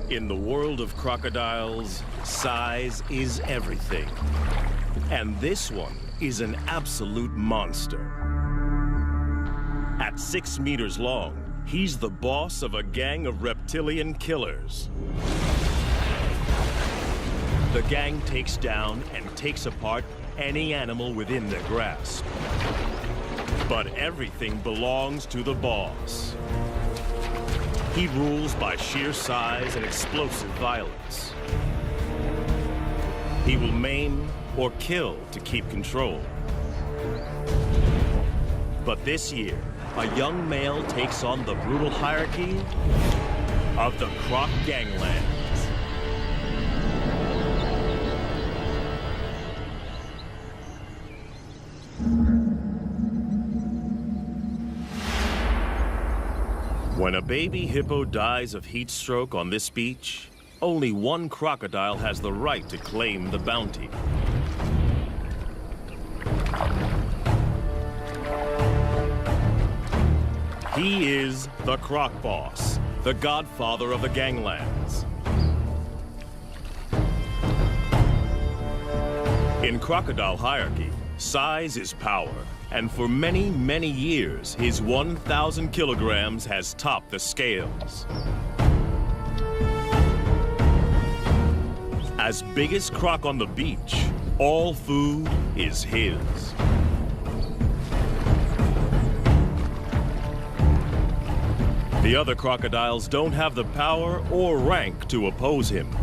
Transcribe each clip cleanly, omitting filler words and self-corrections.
In the world of crocodiles, size is everything. And this one is an absolute monster. At 6 meters long, he's the boss of a gang of reptilian killers. The gang takes down and takes apart any animal within their grasp. But everything belongs to the boss. He rules by sheer size and explosive violence. He will maim or kill to keep control. But this year, a young male takes on the brutal hierarchy of the Croc Ganglands. When a baby hippo dies of heat stroke on this beach, only one crocodile has the right to claim the bounty. He is the Croc Boss, the godfather of the ganglands. In crocodile hierarchy, size is power. And for many, many years, his 1,000 kilograms has topped the scales. As biggest croc on the beach, all food is his. The other crocodiles don't have the power or rank to oppose him.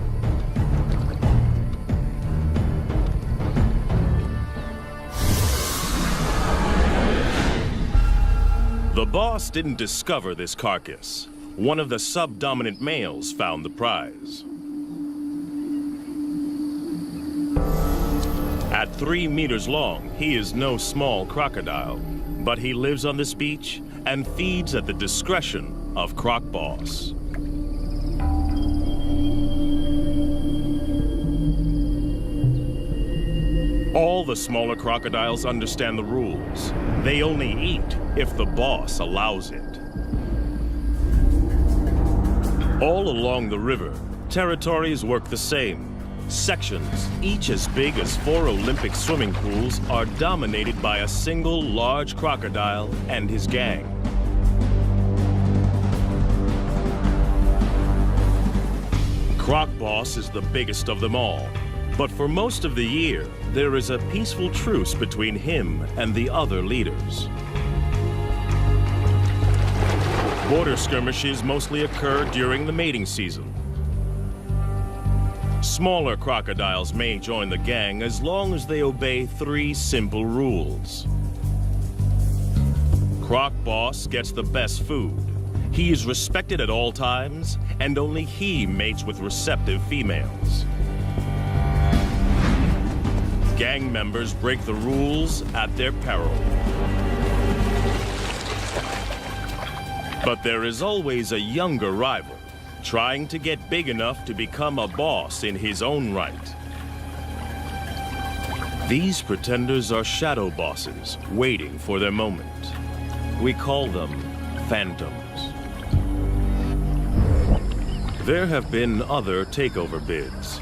The boss didn't discover this carcass. One of the subdominant males found the prize. At 3 meters long, he is no small crocodile, but he lives on this beach and feeds at the discretion of Croc Boss. All the smaller crocodiles understand the rules. They only eat if the boss allows it. All along the river, territories work the same. Sections, each as big as 4 Olympic swimming pools, are dominated by a single large crocodile and his gang. Croc Boss is the biggest of them all. But for most of the year, there is a peaceful truce between him and the other leaders. Border skirmishes mostly occur during the mating season. Smaller crocodiles may join the gang as long as they obey 3 simple rules. Croc Boss gets the best food. He is respected at all times, and only he mates with receptive females. Gang members break the rules at their peril. But there is always a younger rival, trying to get big enough to become a boss in his own right. These pretenders are shadow bosses, waiting for their moment. We call them phantoms. There have been other takeover bids.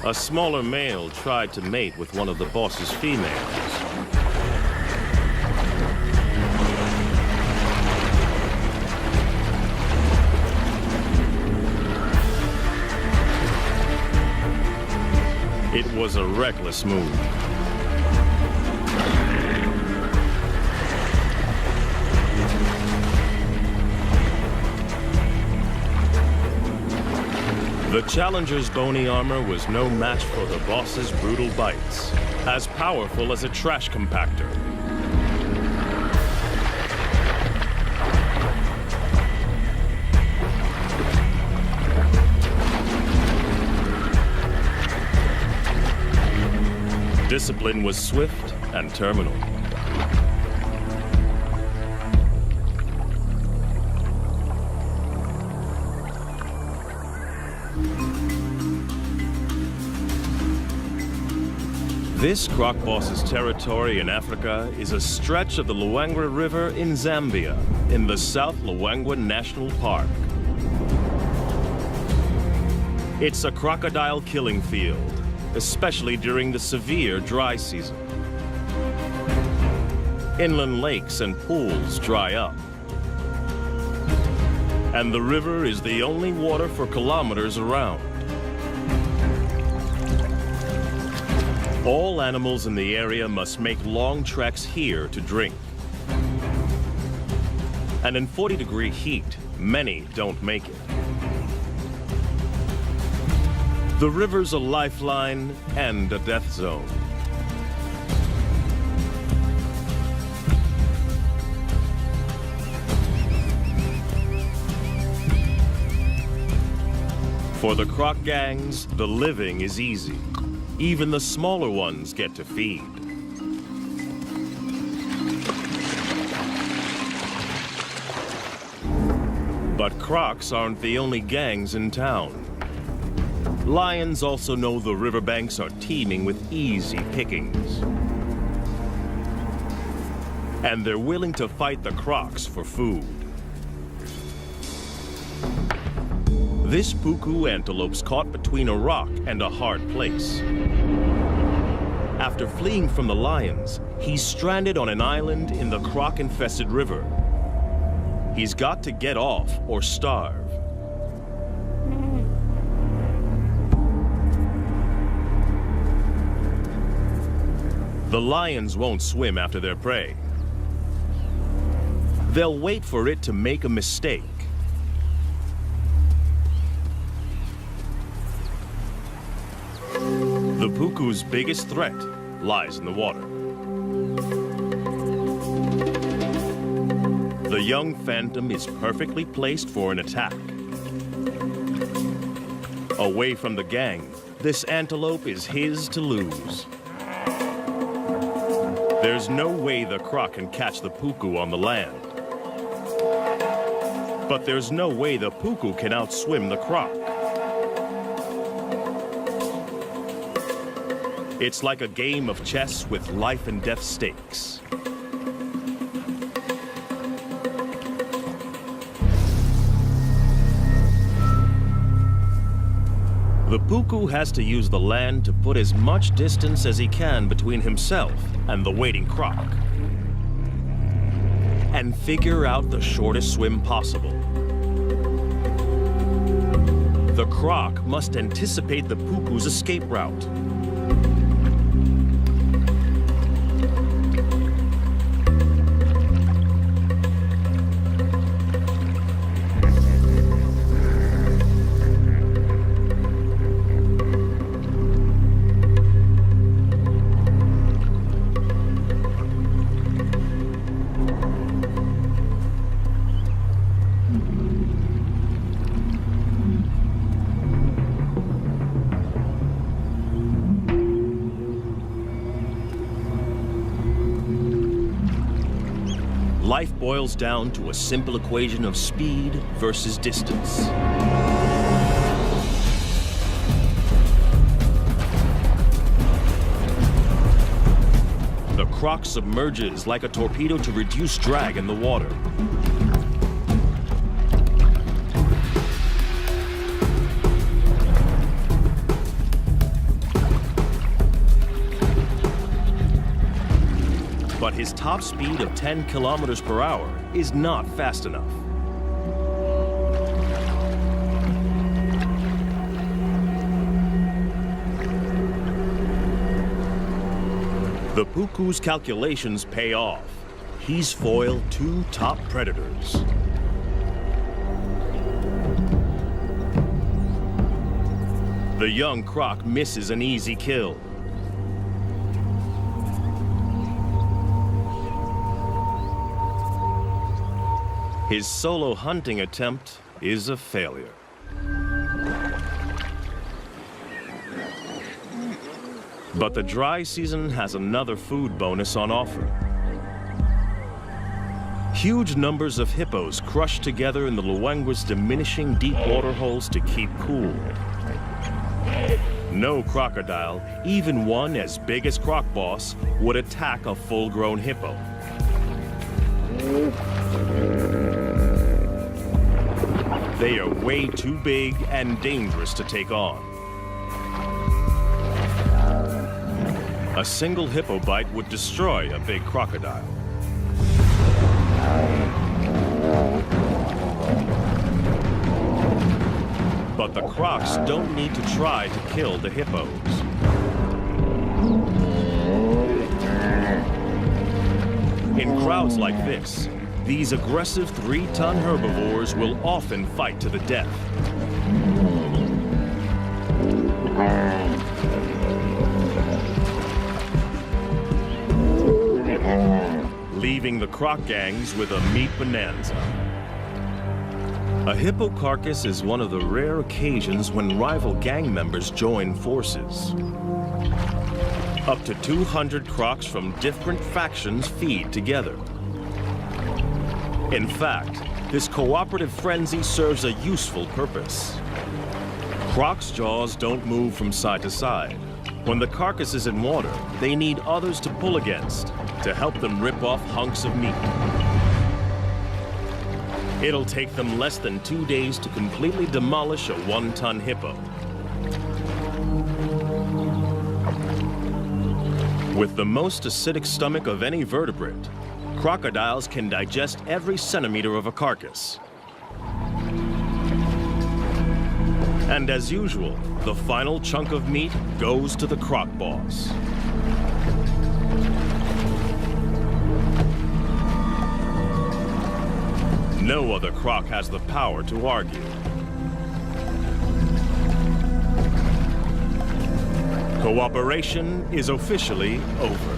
A smaller male tried to mate with one of the boss's females. It was a reckless move. The challenger's bony armor was no match for the boss's brutal bites, as powerful as a trash compactor. Discipline was swift and terminal. This Croc Boss's territory in Africa is a stretch of the Luangwa River in Zambia, in the South Luangwa National Park. It's a crocodile killing field, especially during the severe dry season. Inland lakes and pools dry up. And the river is the only water for kilometers around. All animals in the area must make long treks here to drink. And in 40-degree heat, many don't make it. The river's a lifeline and a death zone. For the croc gangs, the living is easy. Even the smaller ones get to feed. But crocs aren't the only gangs in town. Lions also know the riverbanks are teeming with easy pickings. And they're willing to fight the crocs for food. This puku antelope's caught between a rock and a hard place. After fleeing from the lions, he's stranded on an island in the croc-infested river. He's got to get off or starve. The lions won't swim after their prey. They'll wait for it to make a mistake. The puku's biggest threat lies in the water. The young phantom is perfectly placed for an attack. Away from the gang, this antelope is his to lose. There's no way the croc can catch the puku on the land. But there's no way the puku can outswim the croc. It's like a game of chess with life and death stakes. The puku has to use the land to put as much distance as he can between himself and the waiting croc, and figure out the shortest swim possible. The croc must anticipate the puku's escape route. Life boils down to a simple equation of speed versus distance. The croc submerges like a torpedo to reduce drag in the water. But his top speed of 10 kilometers per hour is not fast enough. The puku's calculations pay off. He's foiled two top predators. The young croc misses an easy kill. His solo hunting attempt is a failure. But the dry season has another food bonus on offer. Huge numbers of hippos crush together in the Luangwa's diminishing deep water holes to keep cool. No crocodile, even one as big as Croc Boss, would attack a full-grown hippo. They are way too big and dangerous to take on. A single hippo bite would destroy a big crocodile. But the crocs don't need to try to kill the hippos. In crowds like this, these aggressive 3-ton herbivores will often fight to the death. Leaving the croc gangs with a meat bonanza. A hippo carcass is one of the rare occasions when rival gang members join forces. Up to 200 crocs from different factions feed together. In fact, this cooperative frenzy serves a useful purpose. Crocs' jaws don't move from side to side. When the carcass is in water, they need others to pull against to help them rip off hunks of meat. It'll take them less than 2 days to completely demolish a 1-ton hippo. With the most acidic stomach of any vertebrate, crocodiles can digest every centimeter of a carcass. And as usual, the final chunk of meat goes to the croc boss. No other croc has the power to argue. Cooperation is officially over.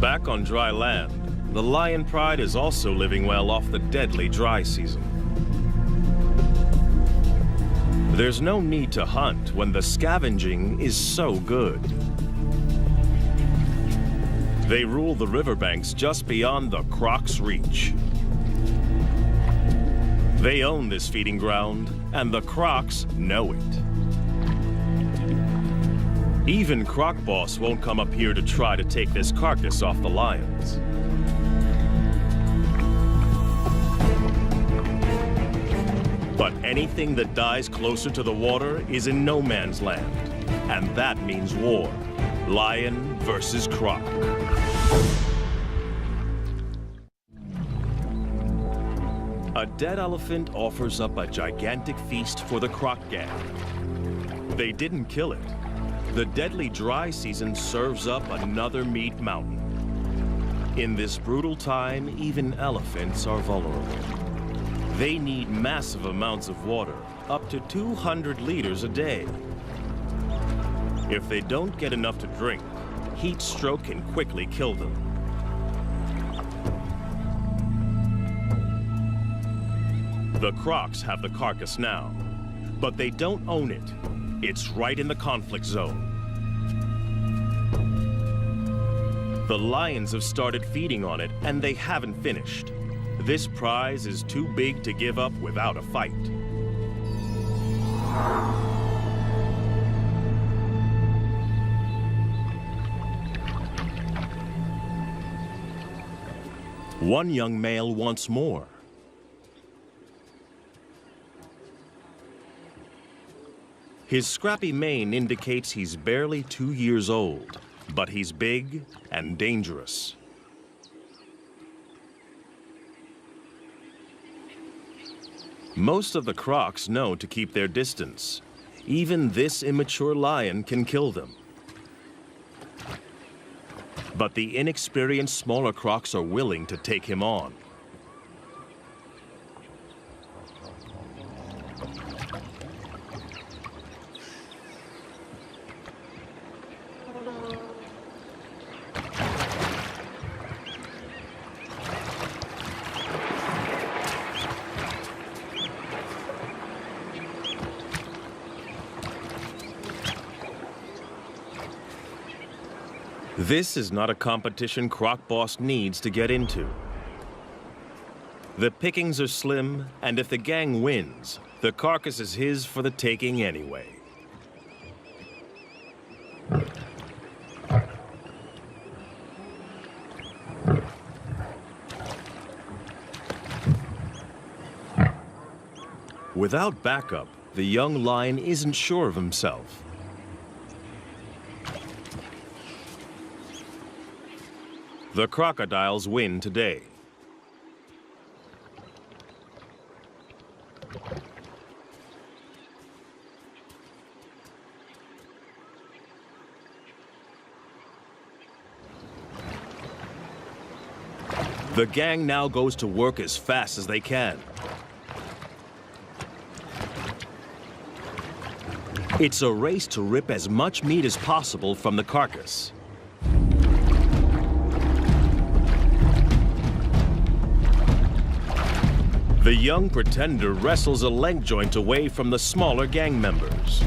Back on dry land, the lion pride is also living well off the deadly dry season. There's no need to hunt when the scavenging is so good. They rule the riverbanks just beyond the croc's reach. They own this feeding ground, and the crocs know it. Even Croc Boss won't come up here to try to take this carcass off the lions. But anything that dies closer to the water is in no man's land. And that means war. Lion versus croc. A dead elephant offers up a gigantic feast for the croc gang. They didn't kill it. The deadly dry season serves up another meat mountain. In this brutal time, even elephants are vulnerable. They need massive amounts of water, up to 200 liters a day. If they don't get enough to drink, heat stroke can quickly kill them. The crocs have the carcass now, but they don't own it. It's right in the conflict zone. The lions have started feeding on it, and they haven't finished. This prize is too big to give up without a fight. One young male wants more. His scrappy mane indicates he's barely 2 years old, but he's big and dangerous. Most of the crocs know to keep their distance. Even this immature lion can kill them. But the inexperienced smaller crocs are willing to take him on. This is not a competition Croc Boss needs to get into. The pickings are slim, and if the gang wins, the carcass is his for the taking anyway. Without backup, the young lion isn't sure of himself. The crocodiles win today. The gang now goes to work as fast as they can. It's a race to rip as much meat as possible from the carcass. The young pretender wrestles a leg joint away from the smaller gang members.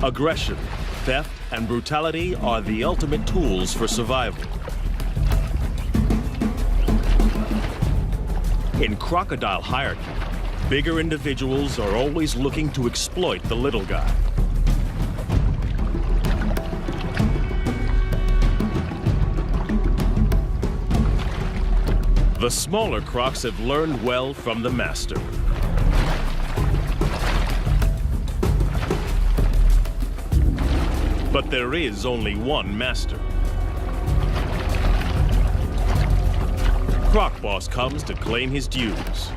Aggression, theft, and brutality are the ultimate tools for survival. In crocodile hierarchy, bigger individuals are always looking to exploit the little guy. The smaller crocs have learned well from the master. But there is only one master. Croc Boss comes to claim his dues.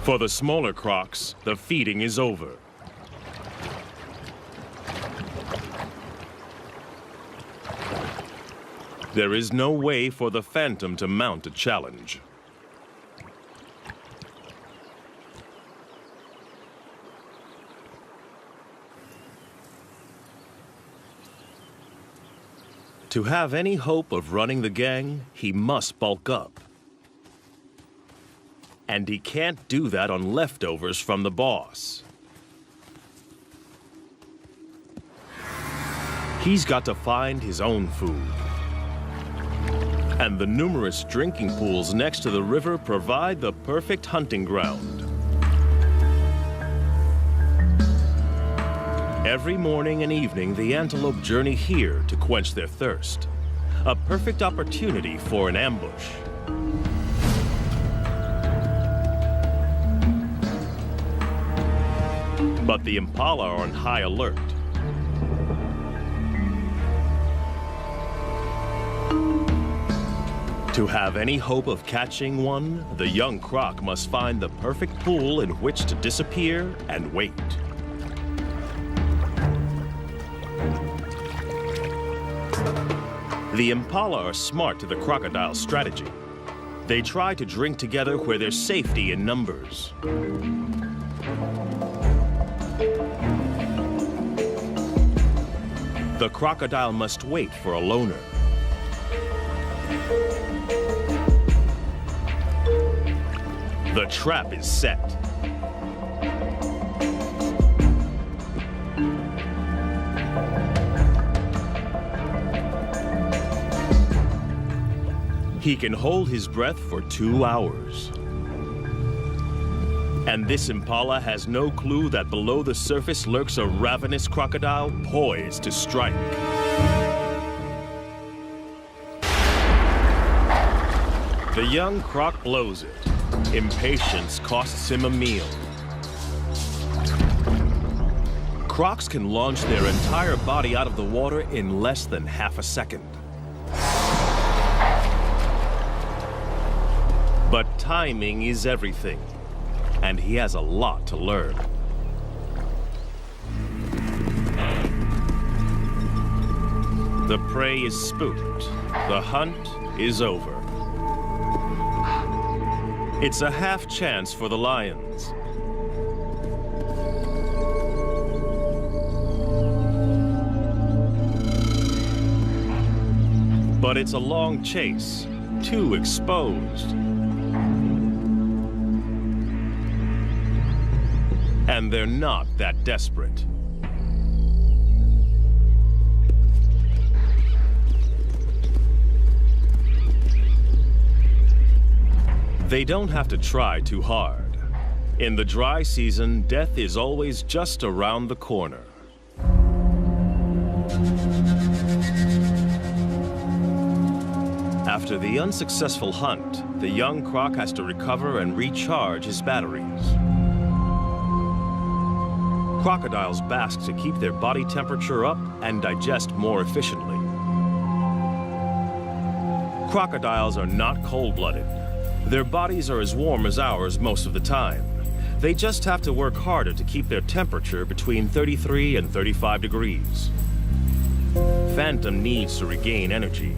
For the smaller crocs, the feeding is over. There is no way for the Phantom to mount a challenge. To have any hope of running the gang, he must bulk up. And he can't do that on leftovers from the boss. He's got to find his own food. And the numerous drinking pools next to the river provide the perfect hunting ground. Every morning and evening, the antelope journey here to quench their thirst. A perfect opportunity for an ambush. But the impala are on high alert. To have any hope of catching one, the young croc must find the perfect pool in which to disappear and wait. The impala are smart to the crocodile's strategy. They try to drink together where there's safety in numbers. The crocodile must wait for a loner. The trap is set. He can hold his breath for 2 hours. And this impala has no clue that below the surface lurks a ravenous crocodile poised to strike. The young croc blows it. Impatience costs him a meal. Crocs can launch their entire body out of the water in less than half a second. But timing is everything. And he has a lot to learn. The prey is spooked. The hunt is over. It's a half chance for the lions. But it's a long chase, too exposed. And they're not that desperate. They don't have to try too hard. In the dry season, death is always just around the corner. After the unsuccessful hunt, the young croc has to recover and recharge his batteries. Crocodiles bask to keep their body temperature up and digest more efficiently. Crocodiles are not cold-blooded. Their bodies are as warm as ours most of the time. They just have to work harder to keep their temperature between 33 and 35 degrees. Phantom needs to regain energy.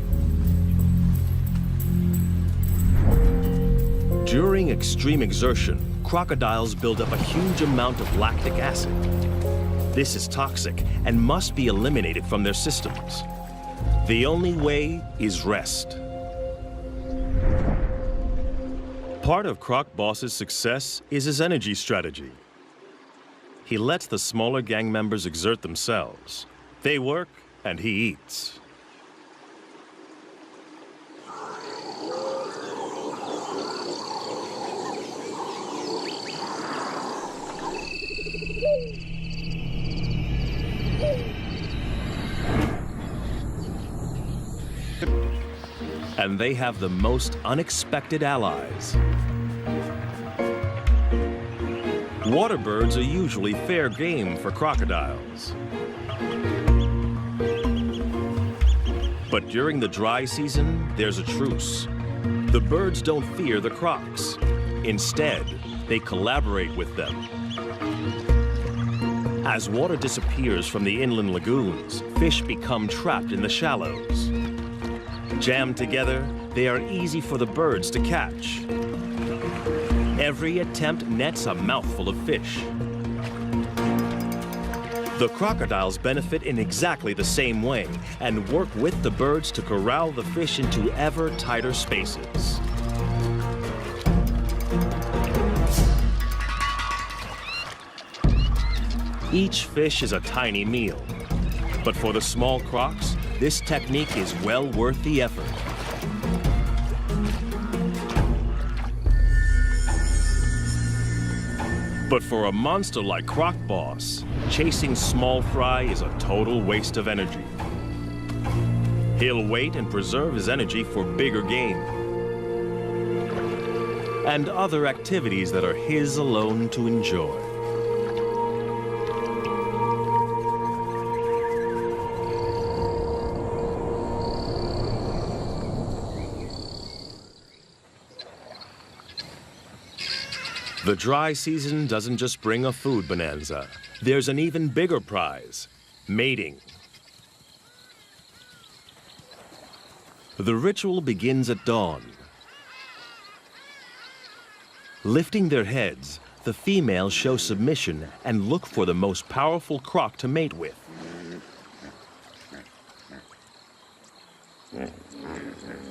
During extreme exertion, crocodiles build up a huge amount of lactic acid. This is toxic and must be eliminated from their systems. The only way is rest. Part of Croc Boss's success is his energy strategy. He lets the smaller gang members exert themselves. They work and he eats. And they have the most unexpected allies. Water birds are usually fair game for crocodiles. But during the dry season, there's a truce. The birds don't fear the crocs. Instead, they collaborate with them. As water disappears from the inland lagoons, fish become trapped in the shallows. Jammed together, they are easy for the birds to catch. Every attempt nets a mouthful of fish. The crocodiles benefit in exactly the same way and work with the birds to corral the fish into ever tighter spaces. Each fish is a tiny meal, but for the small crocs, this technique is well worth the effort. But for a monster like Croc Boss, chasing small fry is a total waste of energy. He'll wait and preserve his energy for bigger game and other activities that are his alone to enjoy. The dry season doesn't just bring a food bonanza. There's an even bigger prize, mating. The ritual begins at dawn. Lifting their heads, the females show submission and look for the most powerful croc to mate with.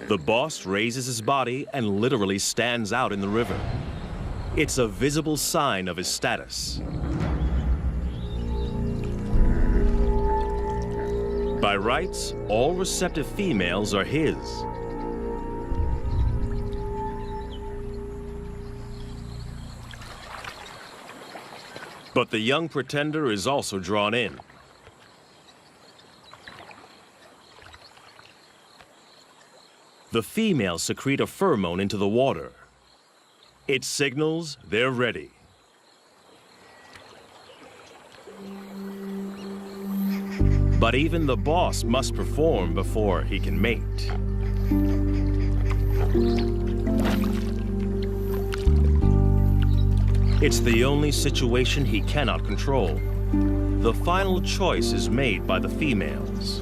The boss raises his body and literally stands out in the river. It's a visible sign of his status. By rights, all receptive females are his. But the young pretender is also drawn in. The females secrete a pheromone into the water. It signals they're ready. But even the boss must perform before he can mate. It's the only situation he cannot control. The final choice is made by the females.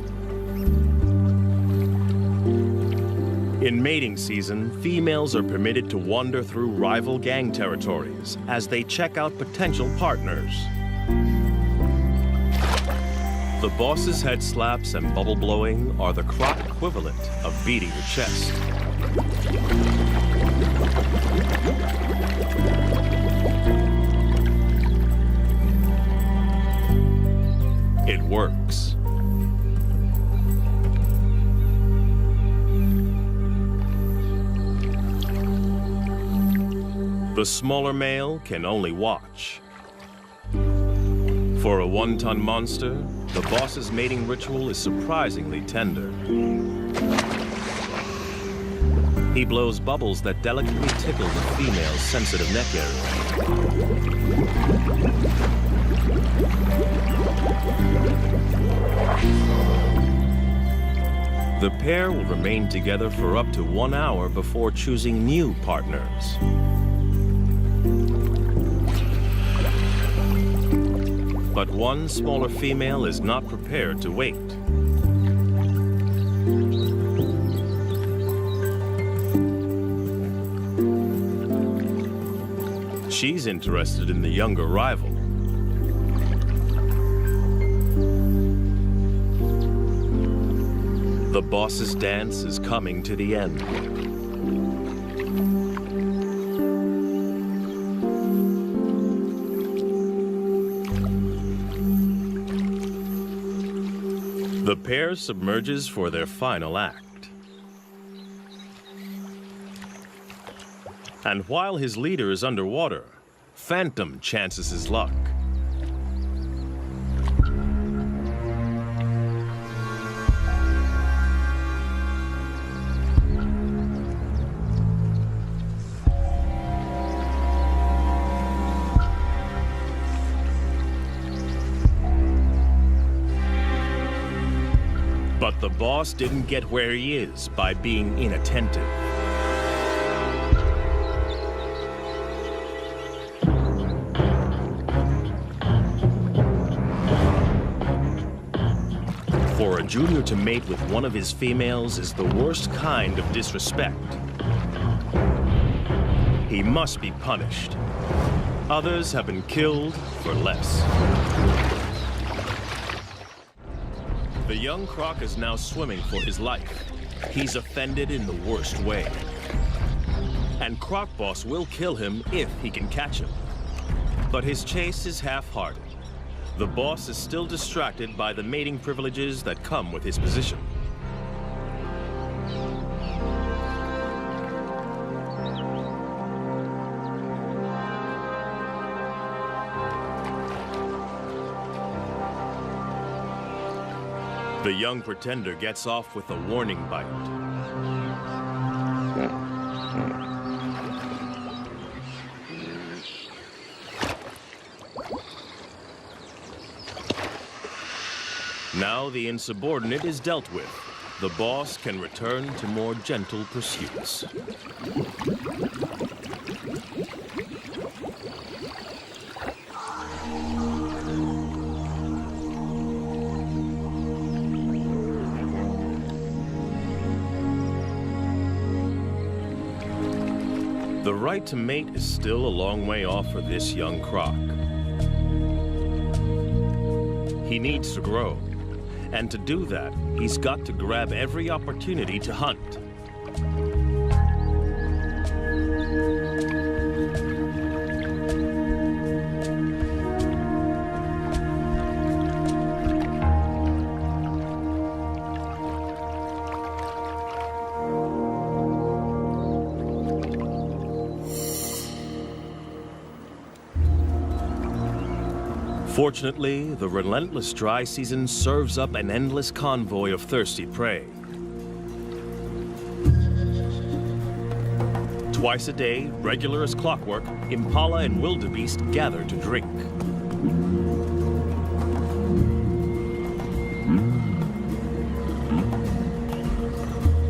In mating season, females are permitted to wander through rival gang territories as they check out potential partners. The boss's head slaps and bubble blowing are the croc equivalent of beating your chest. It works. The smaller male can only watch. For a one-ton monster, the boss's mating ritual is surprisingly tender. He blows bubbles that delicately tickle the female's sensitive neck area. The pair will remain together for up to 1 hour before choosing new partners. But one smaller female is not prepared to wait. She's interested in the younger rival. The boss's dance is coming to the end. The pair submerges for their final act. And while his leader is underwater, Phantom chances his luck. But the boss didn't get where he is by being inattentive. For a junior to mate with one of his females is the worst kind of disrespect. He must be punished. Others have been killed for less. The young croc is now swimming for his life. He's offended in the worst way. And Croc Boss will kill him if he can catch him. But his chase is half-hearted. The boss is still distracted by the mating privileges that come with his position. The young pretender gets off with a warning bite. Now the insubordinate is dealt with. The boss can return to more gentle pursuits. The right to mate is still a long way off for this young croc. He needs to grow. And to do that, he's got to grab every opportunity to hunt. Fortunately, the relentless dry season serves up an endless convoy of thirsty prey. Twice a day, regular as clockwork, impala and wildebeest gather to drink.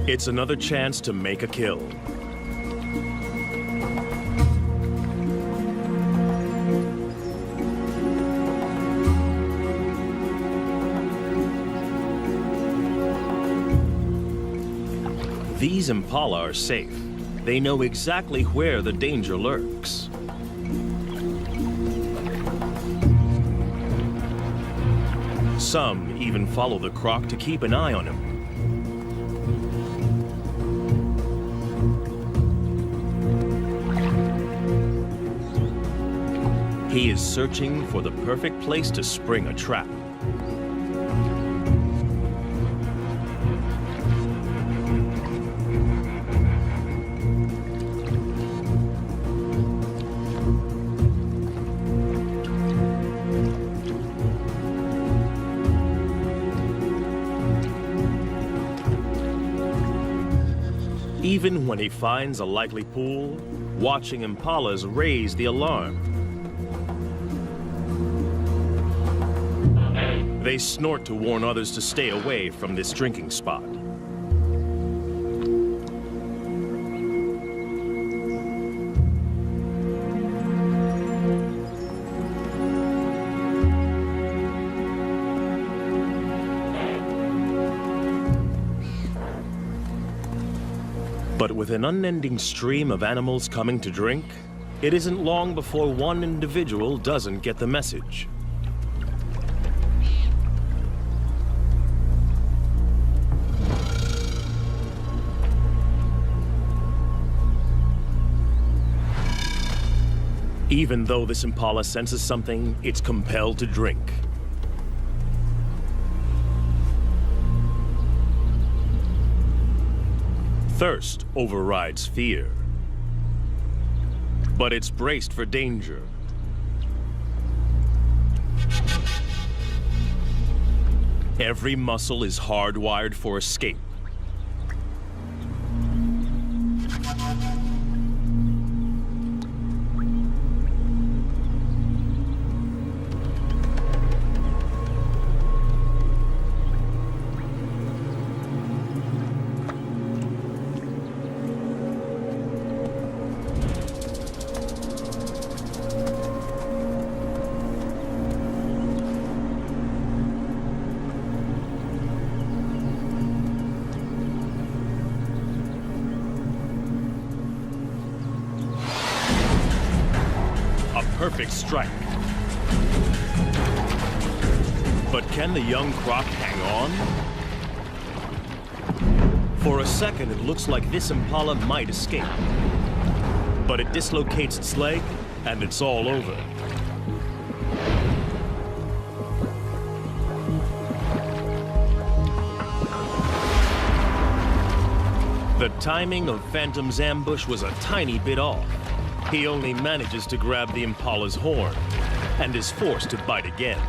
It's another chance to make a kill. These impala are safe. They know exactly where the danger lurks. Some even follow the croc to keep an eye on him. He is searching for the perfect place to spring a trap. Even when he finds a likely pool, watching impalas raise the alarm. They snort to warn others to stay away from this drinking spot. But with an unending stream of animals coming to drink, it isn't long before one individual doesn't get the message. Even though this impala senses something, it's compelled to drink. Thirst overrides fear. But it's braced for danger. Every muscle is hardwired for escape. Perfect strike. But can the young croc hang on? For a second, it looks like this impala might escape. But it dislocates its leg, and it's all over. The timing of Phantom's ambush was a tiny bit off. He only manages to grab the impala's horn and is forced to bite again.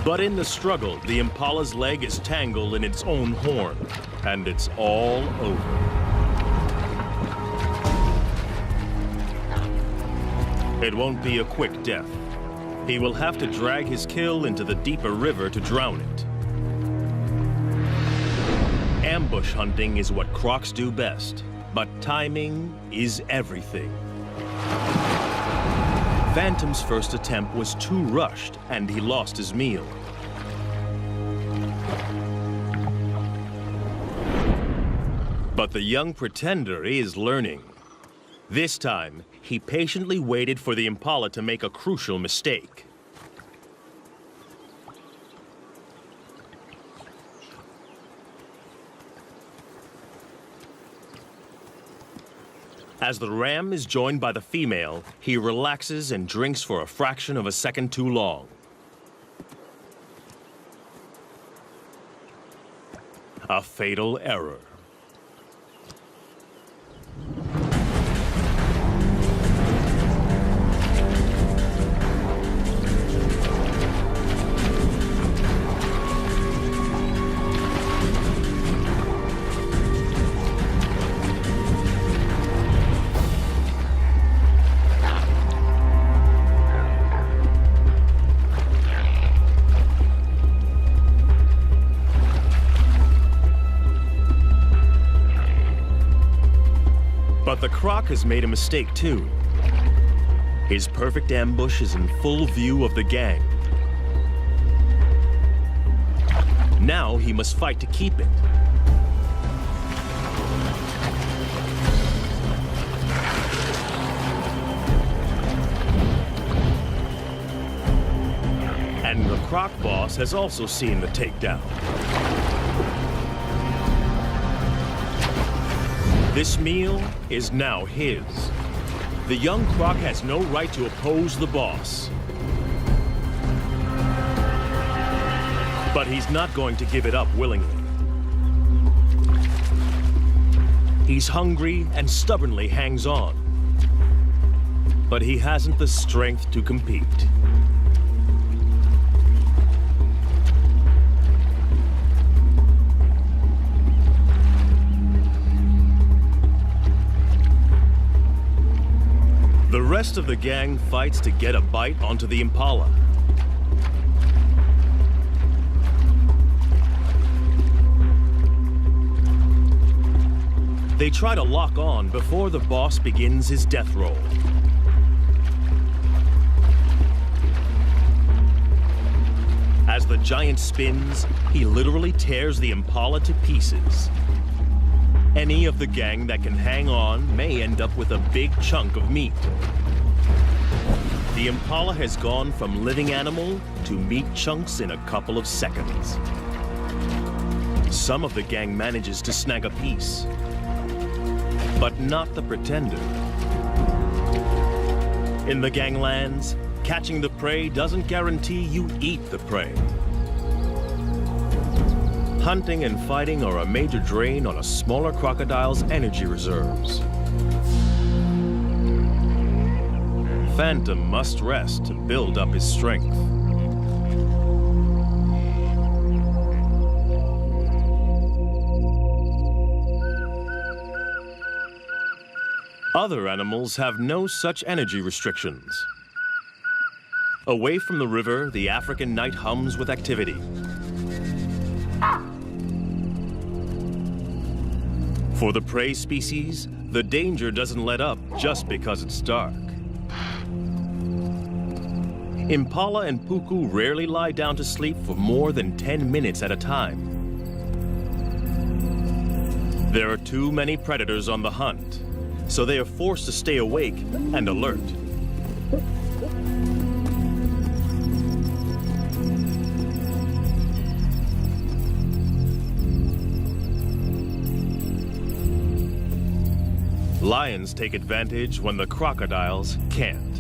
But in the struggle, the impala's leg is tangled in its own horn, and it's all over. It won't be a quick death. He will have to drag his kill into the deeper river to drown it. Ambush hunting is what crocs do best. But timing is everything. Phantom's first attempt was too rushed, and he lost his meal. But the young pretender is learning. This time, he patiently waited for the impala to make a crucial mistake. As the ram is joined by the female, he relaxes and drinks for a fraction of a second too long. A fatal error. But the croc has made a mistake too. His perfect ambush is in full view of the gang. Now he must fight to keep it. And the croc boss has also seen the takedown. This meal is now his. The young croc has no right to oppose the boss. But he's not going to give it up willingly. He's hungry and stubbornly hangs on. But he hasn't the strength to compete. The rest of the gang fights to get a bite onto the Impala. They try to lock on before the boss begins his death roll. As the giant spins, he literally tears the Impala to pieces. Any of the gang that can hang on may end up with a big chunk of meat. The Impala has gone from living animal to meat chunks in a couple of seconds. Some of the gang manages to snag a piece, but not the Pretender. In the ganglands, catching the prey doesn't guarantee you eat the prey. Hunting and fighting are a major drain on a smaller crocodile's energy reserves. Phantom must rest to build up his strength. Other animals have no such energy restrictions. Away from the river, the African night hums with activity. For the prey species, the danger doesn't let up just because it's dark. Impala and puku rarely lie down to sleep for more than 10 minutes at a time. There are too many predators on the hunt, so they are forced to stay awake and alert. Lions take advantage when the crocodiles can't.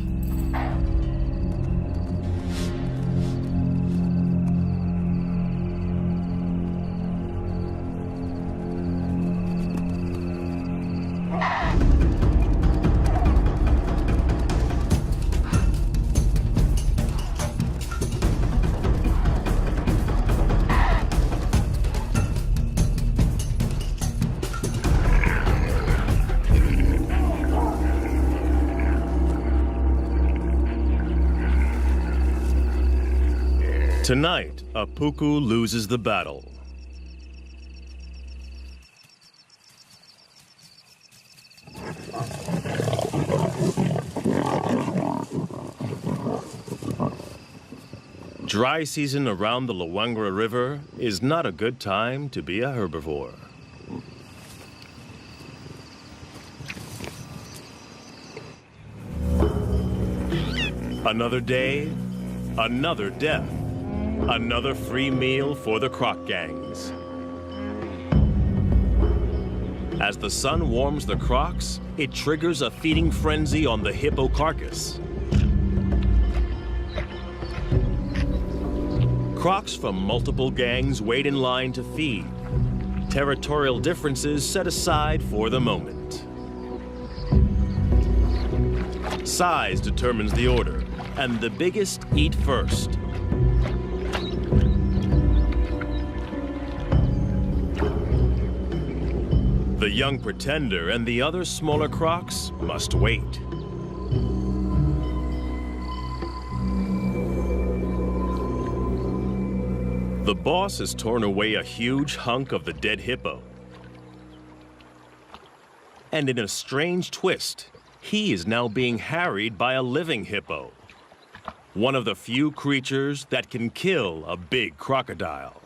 Tonight, a puku loses the battle. Dry season around the Luangwa River is not a good time to be a herbivore. Another day, another death. Another free meal for the croc gangs. As the sun warms the crocs, it triggers a feeding frenzy on the hippo carcass. Crocs from multiple gangs wait in line to feed. Territorial differences set aside for the moment. Size determines the order, and the biggest eat first. The young Pretender and the other smaller crocs must wait. The boss has torn away a huge hunk of the dead hippo. And in a strange twist, he is now being harried by a living hippo. One of the few creatures that can kill a big crocodile.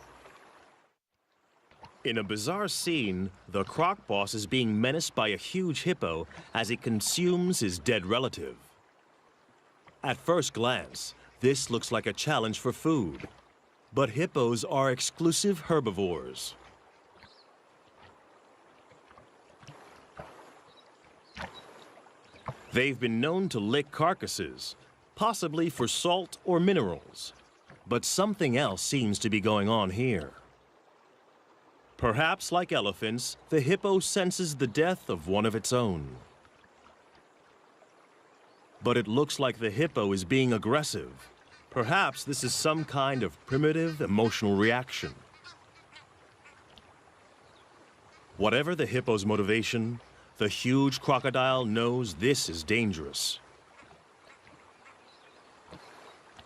In a bizarre scene, the croc boss is being menaced by a huge hippo as it consumes his dead relative. At first glance, this looks like a challenge for food. But hippos are exclusive herbivores. They've been known to lick carcasses, possibly for salt or minerals. But something else seems to be going on here. Perhaps, like elephants, the hippo senses the death of one of its own. But it looks like the hippo is being aggressive. Perhaps this is some kind of primitive emotional reaction. Whatever the hippo's motivation, the huge crocodile knows this is dangerous.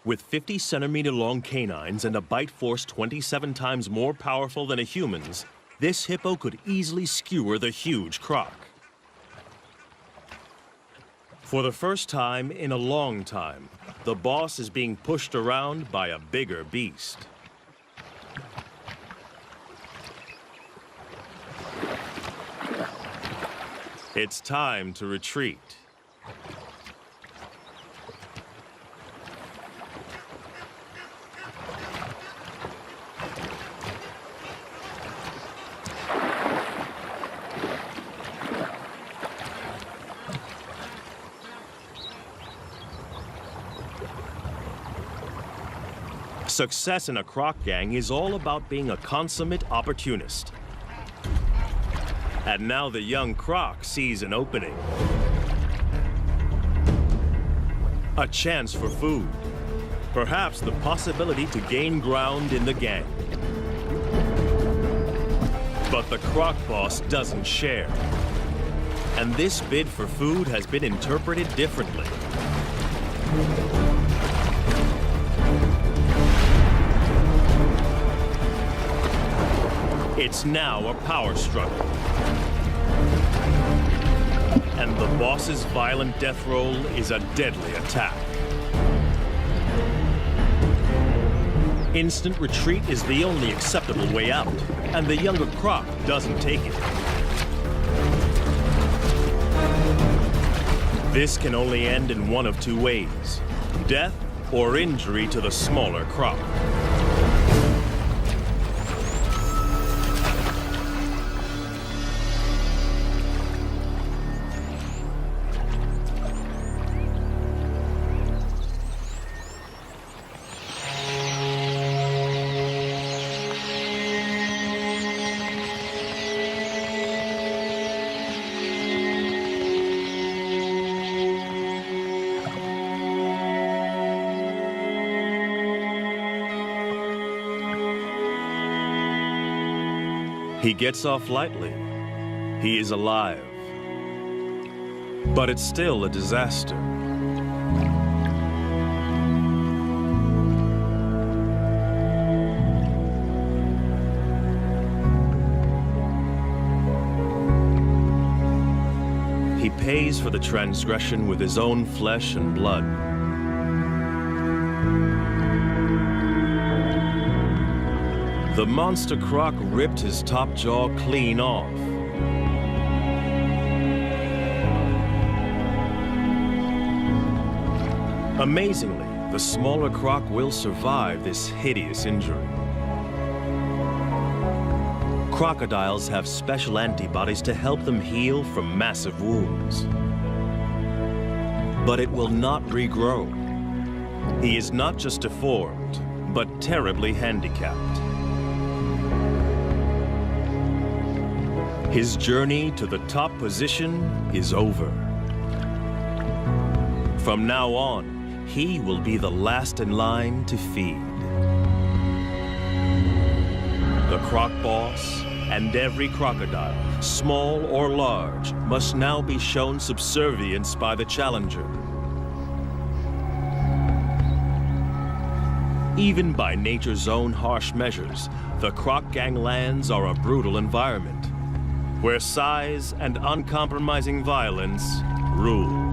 With 50-centimeter-long canines and a bite force 27 times more powerful than a human's, this hippo could easily skewer the huge croc. For the first time in a long time, the boss is being pushed around by a bigger beast. It's time to retreat. Success in a croc gang is all about being a consummate opportunist. And now the young croc sees an opening. A chance for food. Perhaps the possibility to gain ground in the gang. But the croc boss doesn't share. And this bid for food has been interpreted differently. It's now a power struggle. And the boss's violent death roll is a deadly attack. Instant retreat is the only acceptable way out, and the younger croc doesn't take it. This can only end in one of two ways: death or injury to the smaller croc. He gets off lightly. He is alive. But it's still a disaster. He pays for the transgression with his own flesh and blood. The monster croc ripped his top jaw clean off. Amazingly, the smaller croc will survive this hideous injury. Crocodiles have special antibodies to help them heal from massive wounds. But it will not regrow. He is not just deformed, but terribly handicapped. His journey to the top position is over. From now on, he will be the last in line to feed. The croc boss and every crocodile, small or large, must now be shown subservience by the challenger. Even by nature's own harsh measures, the croc ganglands are a brutal environment, where size and uncompromising violence rule.